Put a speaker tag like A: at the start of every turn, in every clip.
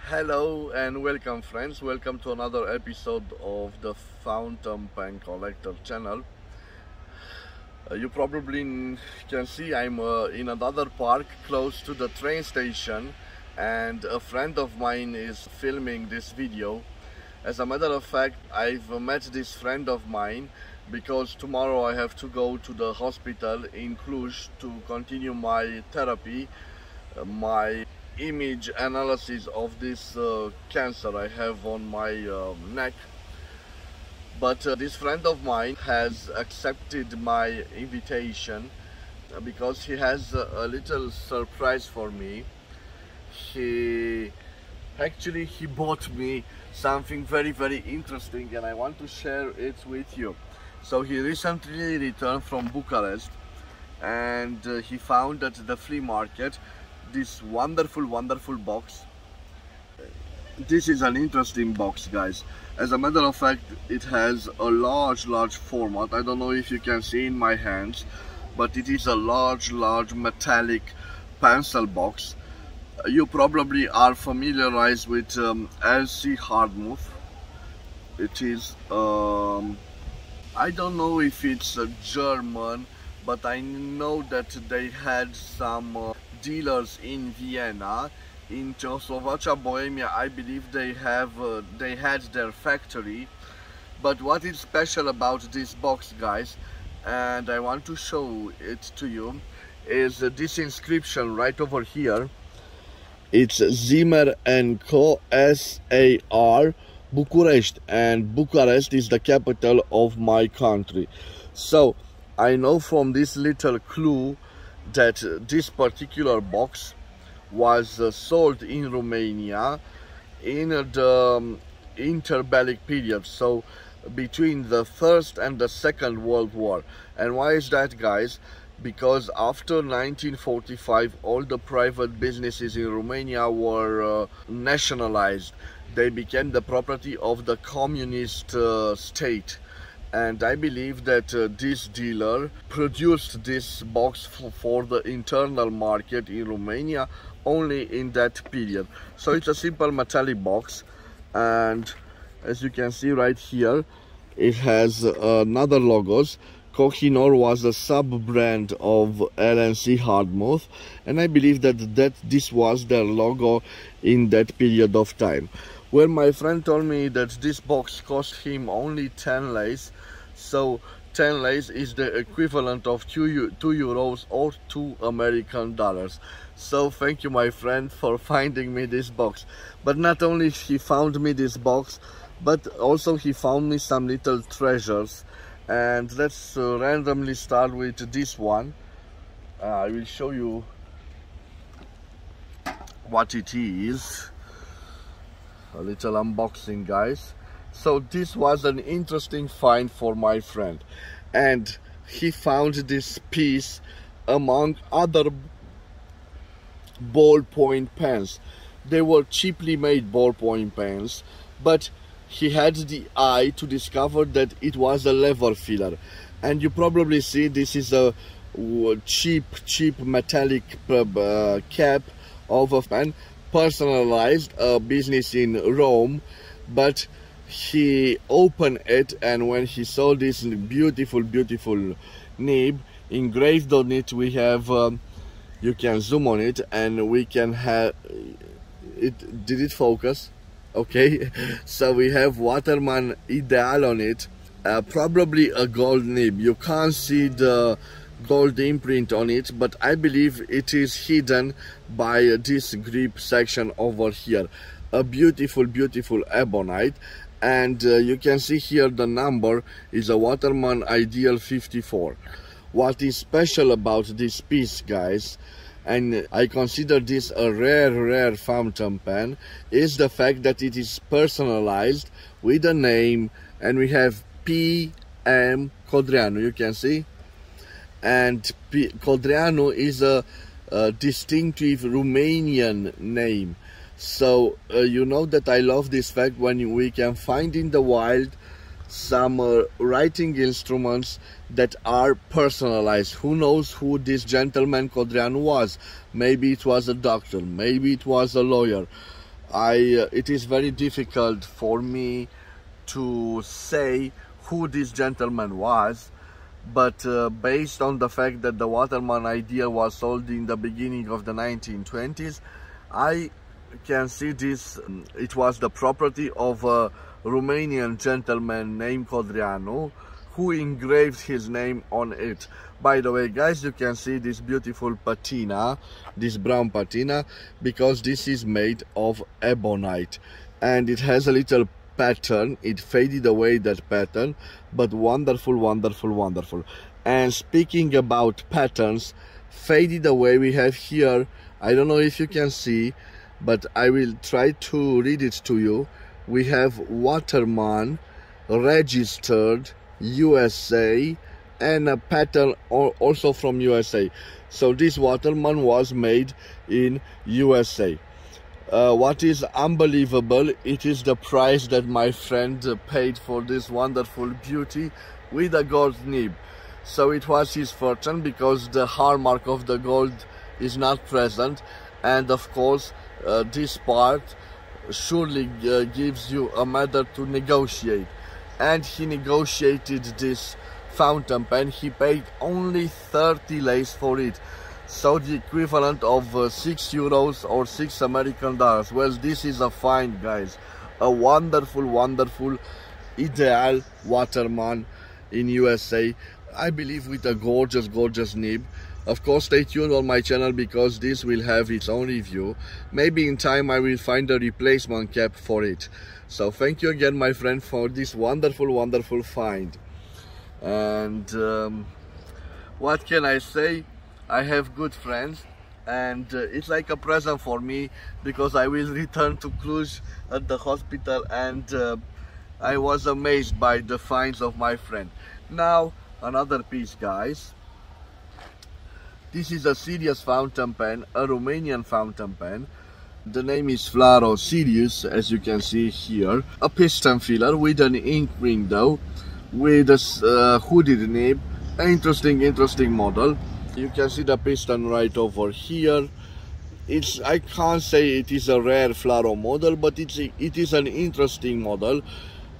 A: Hello and welcome friends, welcome to another episode of the Fountain Pen Collector channel. You probably can see I'm in another park close to the train station, and a friend of mine is filming this video. As a matter of fact, I've met this friend of mine because tomorrow I have to go to the hospital in Cluj to continue my therapy, my image analysis of this cancer I have on my neck. But this friend of mine has accepted my invitation because he has a little surprise for me. He bought me something very interesting, and I want to share it with you. So he recently returned from Bucharest, and he found at the flea market this wonderful box. This is an interesting box, guys. As a matter of fact, it has a large format. I don't know if you can see in my hands, but it is a large metallic pencil box. You probably are familiarized with LC Hardtmuth. It is I don't know if it's a German, but I know that they had some dealers in Vienna. In Czechoslovakia, Bohemia, I believe they had their factory. But what is special about this box, guys, and I want to show it to you, is this inscription right over here. It's Zimmer & Co. S.A.R. Bucharest, and Bucharest is the capital of my country. So I know from this little clue that this particular box was sold in Romania in the interbellic period, so between the First and the Second World War. And why is that, guys? Because after 1945 all the private businesses in Romania were nationalized. They became the property of the communist state. And I believe that this dealer produced this box for the internal market in Romania only in that period. So it's a simple metallic box, and as you can see right here, it has another logos. Kohinoor was a sub-brand of LC Hardtmuth, and I believe that this was their logo in that period of time. Well, my friend told me that this box cost him only 10 leis. So 10 leis is the equivalent of 2 euros or 2 American dollars. So thank you, my friend, for finding me this box. But not only he found me this box, but also he found me some little treasures. And let's randomly start with this one. I will show you what it is. A little unboxing, guys. So this was an interesting find for my friend, and he found this piece among other ballpoint pens. They were cheaply made ballpoint pens, but he had the eye to discover that it was a lever filler. And you probably see this is a cheap metallic cap of a pen, personalized, a business in Rome. But he opened it, and when he saw this beautiful nib engraved on it, we have you can zoom on it and we can have it. Did it focus? Okay. So we have Waterman Ideal on it, probably a gold nib. You can't see the gold imprint on it, but I believe it is hidden by this grip section over here. A beautiful ebonite. And you can see here the number is a Waterman Ideal 54. What is special about this piece, guys, and I consider this a rare fountain pen, is the fact that it is personalized with a name, and we have P.M. Codreanu, you can see. And Codreanu is a distinctive Romanian name. So you know that I love this fact when we can find in the wild some writing instruments that are personalized. Who knows who this gentleman Codreanu was? Maybe it was a doctor, maybe it was a lawyer, it is very difficult for me to say who this gentleman was, but based on the fact that the Waterman idea was sold in the beginning of the 1920s, I can see this. It was the property of a Romanian gentleman named Codreanu, who engraved his name on it. By the way, guys, you can see this beautiful patina, this brown patina, because this is made of ebonite, and it has a little pattern. It faded away, that pattern, but wonderful, wonderful, wonderful. And speaking about patterns faded away, we have here, I don't know if you can see, but I will try to read it to you. We have Waterman, registered USA, and a pattern also from USA. So this Waterman was made in USA. What is unbelievable, it is the price that my friend paid for this wonderful beauty with a gold nib. So it was his fortune, because the hallmark of the gold is not present, and of course this part surely gives you a matter to negotiate. And he negotiated this fountain pen. He paid only 30 lei for it, so the equivalent of 6 euros or 6 American dollars. Well, this is a find, guys. A wonderful, wonderful ideal Waterman in USA, I believe, with a gorgeous, gorgeous nib. Of course, stay tuned on my channel, because this will have its own review. Maybe in time I will find a replacement cap for it. So thank you again, my friend, for this wonderful, wonderful find. And what can I say? I have good friends, and it's like a present for me, because I will return to Cluj at the hospital, and I was amazed by the finds of my friend. Now another piece, guys. This is a serious fountain pen, a Romanian fountain pen. The name is FLEA Sirius, as you can see here. A piston filler with an ink window, with a hooded nib. Interesting model. You can see the piston right over here. I can't say it is a rare FLEA model, but it is an interesting model,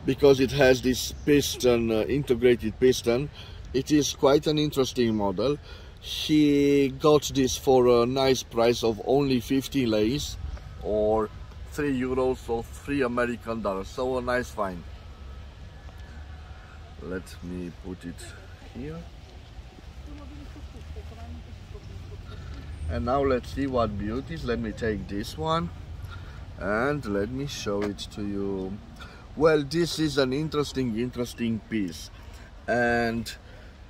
A: because it has this piston, integrated piston. It is quite an interesting model. He got this for a nice price of only 50 lei, or 3 euros or 3 American dollars. So a nice find. Let me put it here. And now let's see what beauties. Let me take this one and let me show it to you. Well, this is an interesting piece, and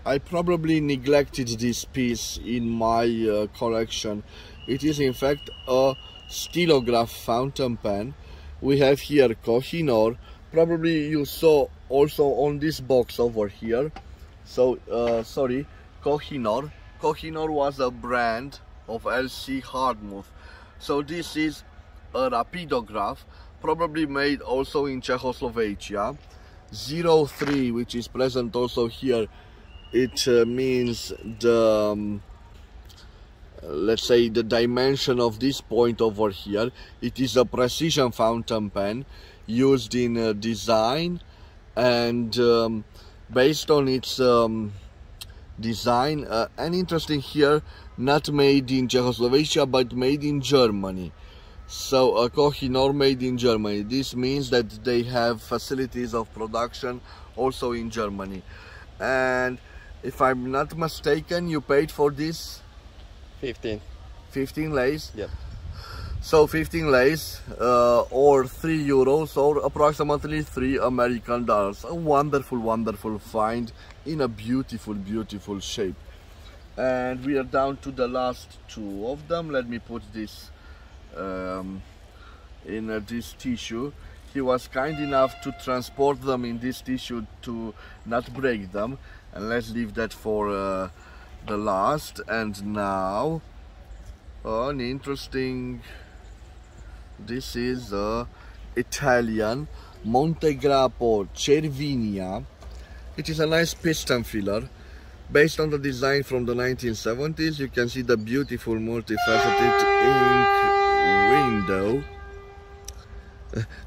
A: I probably neglected this piece in my collection. It is in fact a stilograph fountain pen. We have here Kohinoor. Probably you saw also on this box over here. So sorry, Kohinoor. Kohinoor was a brand of LC Hardtmuth. So this is a rapidograph, probably made also in Czechoslovakia. 03, which is present also here, it means the let's say the dimension of this point over here. It is a precision fountain pen used in design, and based on its design, and interesting here, not made in Czechoslovakia but made in Germany. So a Kohinoor made in Germany. This means that they have facilities of production also in Germany. And if I'm not mistaken, you paid for this
B: 15
A: lei.
B: Yep.
A: So 15 lei or 3 euros or approximately 3 American dollars. A wonderful find in a beautiful shape. And we are down to the last two of them. Let me put this in this tissue. He was kind enough to transport them in this tissue to not break them, and let's leave that for the last. And now an interesting, this is Italian Montegrappo Cervinia. It is a nice piston filler based on the design from the 1970s. You can see the beautiful multifaceted ink window.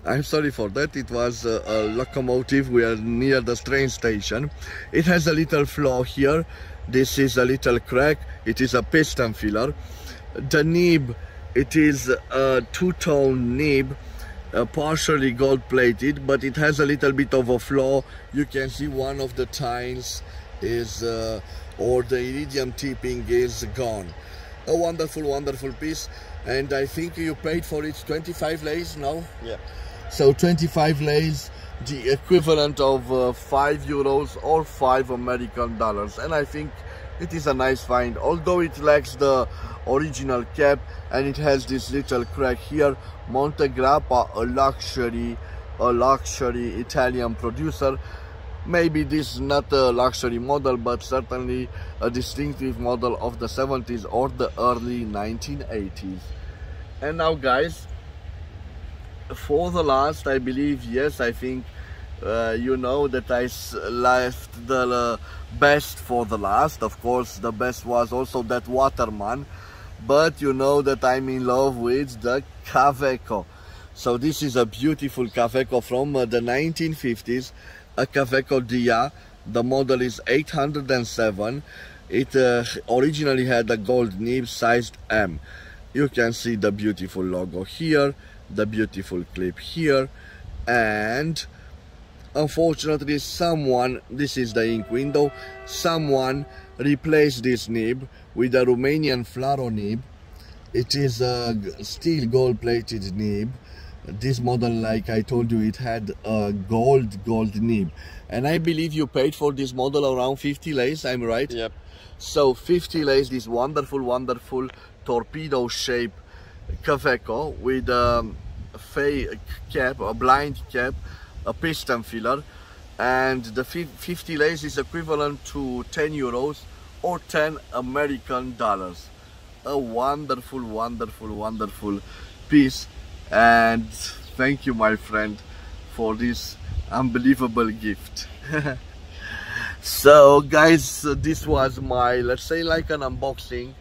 A: I'm sorry for that, it was a locomotive. We are near the train station. It has a little flaw here. This is a little crack. It is a piston filler. The nib, it is a two-tone nib, partially gold plated, but it has a little bit of a flaw. You can see one of the tines is or the iridium tipping is gone. A wonderful piece. And I think you paid for it 25 leis now?
B: Yeah.
A: So 25 leis, the equivalent of €5 or $5 American. And I think it is a nice find, although it lacks the original cap and it has this little crack here. Monte Grappa, a luxury Italian producer. Maybe this is not a luxury model, but certainly a distinctive model of the 70s or the early 1980s. And now guys, for the last, I believe, yes, I think you know that I left the best for the last. Of course, the best was also that Waterman, but you know that I'm in love with the Kaweco. So this is a beautiful Kaweco from the 1950s. A Kaweco Dia. The model is 807. It originally had a gold nib sized M. You can see the beautiful logo here, the beautiful clip here, and unfortunately someone, this is the ink window, someone replaced this nib with a Romanian Flaro nib. It is a steel gold plated nib. This model, like I told you, it had a gold nib, and I believe you paid for this model around 50 leis, I'm right?
B: Yep.
A: So 50 leis, this wonderful torpedo shape Kaweco with a cap, a blind cap, a piston filler, and the 50 leis is equivalent to €10 or $10 American. A wonderful piece. And thank you, my friend, for this unbelievable gift. So guys, this was my, let's say, like an unboxing,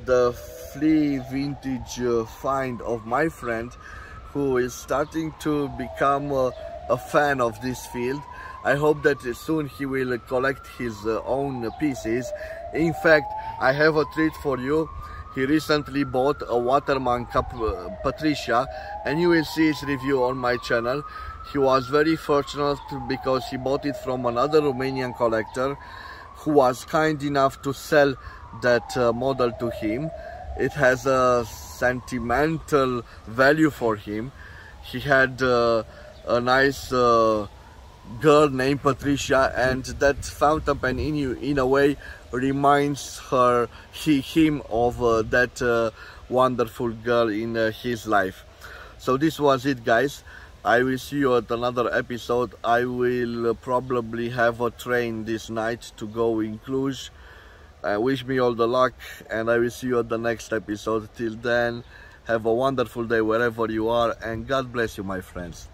A: the FLEA vintage find of my friend, who is starting to become a fan of this field. I hope that soon he will collect his own pieces. In fact, I have a treat for you. He recently bought a Waterman Cup Patricia, and you will see his review on my channel. He was very fortunate because he bought it from another Romanian collector who was kind enough to sell that model to him. It has a sentimental value for him. He had a nice girl named Patricia, and that fountain pen in a way reminds him of that wonderful girl in his life. So this was it, guys. I will see you at another episode. I will probably have a train this night to go in Cluj. Wish me all the luck, and I will see you at the next episode. Till then, have a wonderful day wherever you are, and God bless you, my friends.